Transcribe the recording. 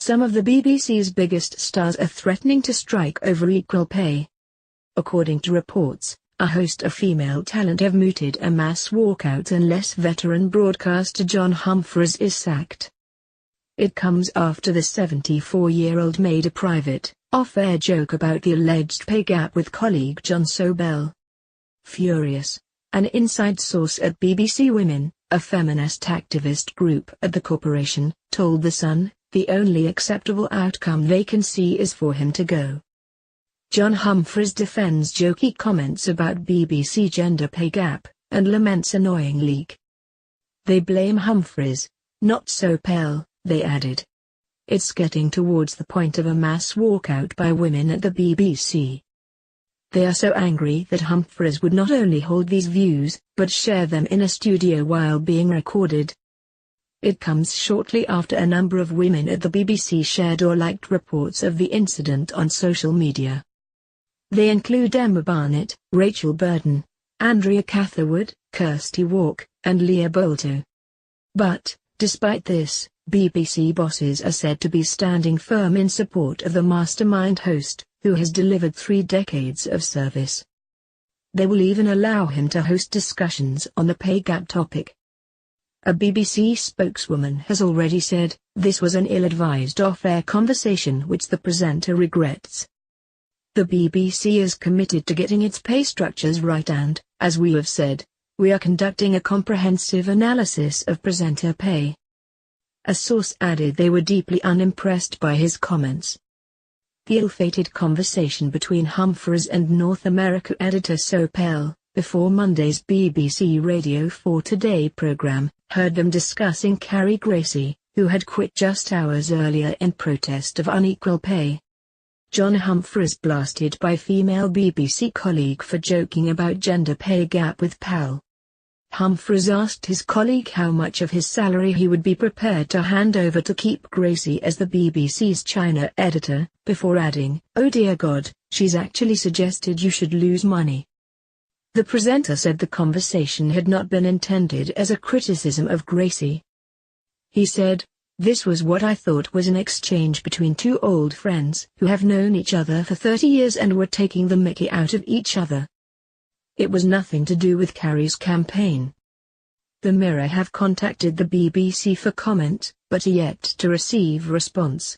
Some of the BBC's biggest stars are threatening to strike over equal pay. According to reports, a host of female talent have mooted a mass walkout unless veteran broadcaster John Humphrys is sacked. It comes after the 74-year-old made a private, off-air joke about the alleged pay gap with colleague John Sobel. Furious, an inside source at BBC Women, a feminist activist group at the corporation, told The Sun, the only acceptable outcome they can see is for him to go. John Humphrys defends jokey comments about BBC gender pay gap, and laments annoying leak. They blame Humphrys, not Sobel, they added. It's getting towards the point of a mass walkout by women at the BBC. They are so angry that Humphrys would not only hold these views, but share them in a studio while being recorded. It comes shortly after a number of women at the BBC shared or liked reports of the incident on social media. They include Emma Barnett, Rachel Burton, Andrea Catherwood, Kirsty Walk, and Leah Bolto. But, despite this, BBC bosses are said to be standing firm in support of the mastermind host, who has delivered 3 decades of service. They will even allow him to host discussions on the pay gap topic. A BBC spokeswoman has already said, this was an ill-advised off-air conversation which the presenter regrets. The BBC is committed to getting its pay structures right and, as we have said, we are conducting a comprehensive analysis of presenter pay. A source added they were deeply unimpressed by his comments. The ill-fated conversation between Humphrys and North America editor Sobel, before Monday's BBC Radio 4 Today programme, heard them discussing Carrie Gracie, who had quit just hours earlier in protest of unequal pay. John Humphrys blasted by female BBC colleague for joking about gender pay gap with pal. Humphrys asked his colleague how much of his salary he would be prepared to hand over to keep Gracie as the BBC's China editor, before adding, "Oh dear God, she's actually suggested you should lose money." The presenter said the conversation had not been intended as a criticism of Gracie. He said, "This was what I thought was an exchange between 2 old friends who have known each other for 30 years and were taking the mickey out of each other. It was nothing to do with Carrie's campaign." The Mirror have contacted the BBC for comment, but are yet to receive response.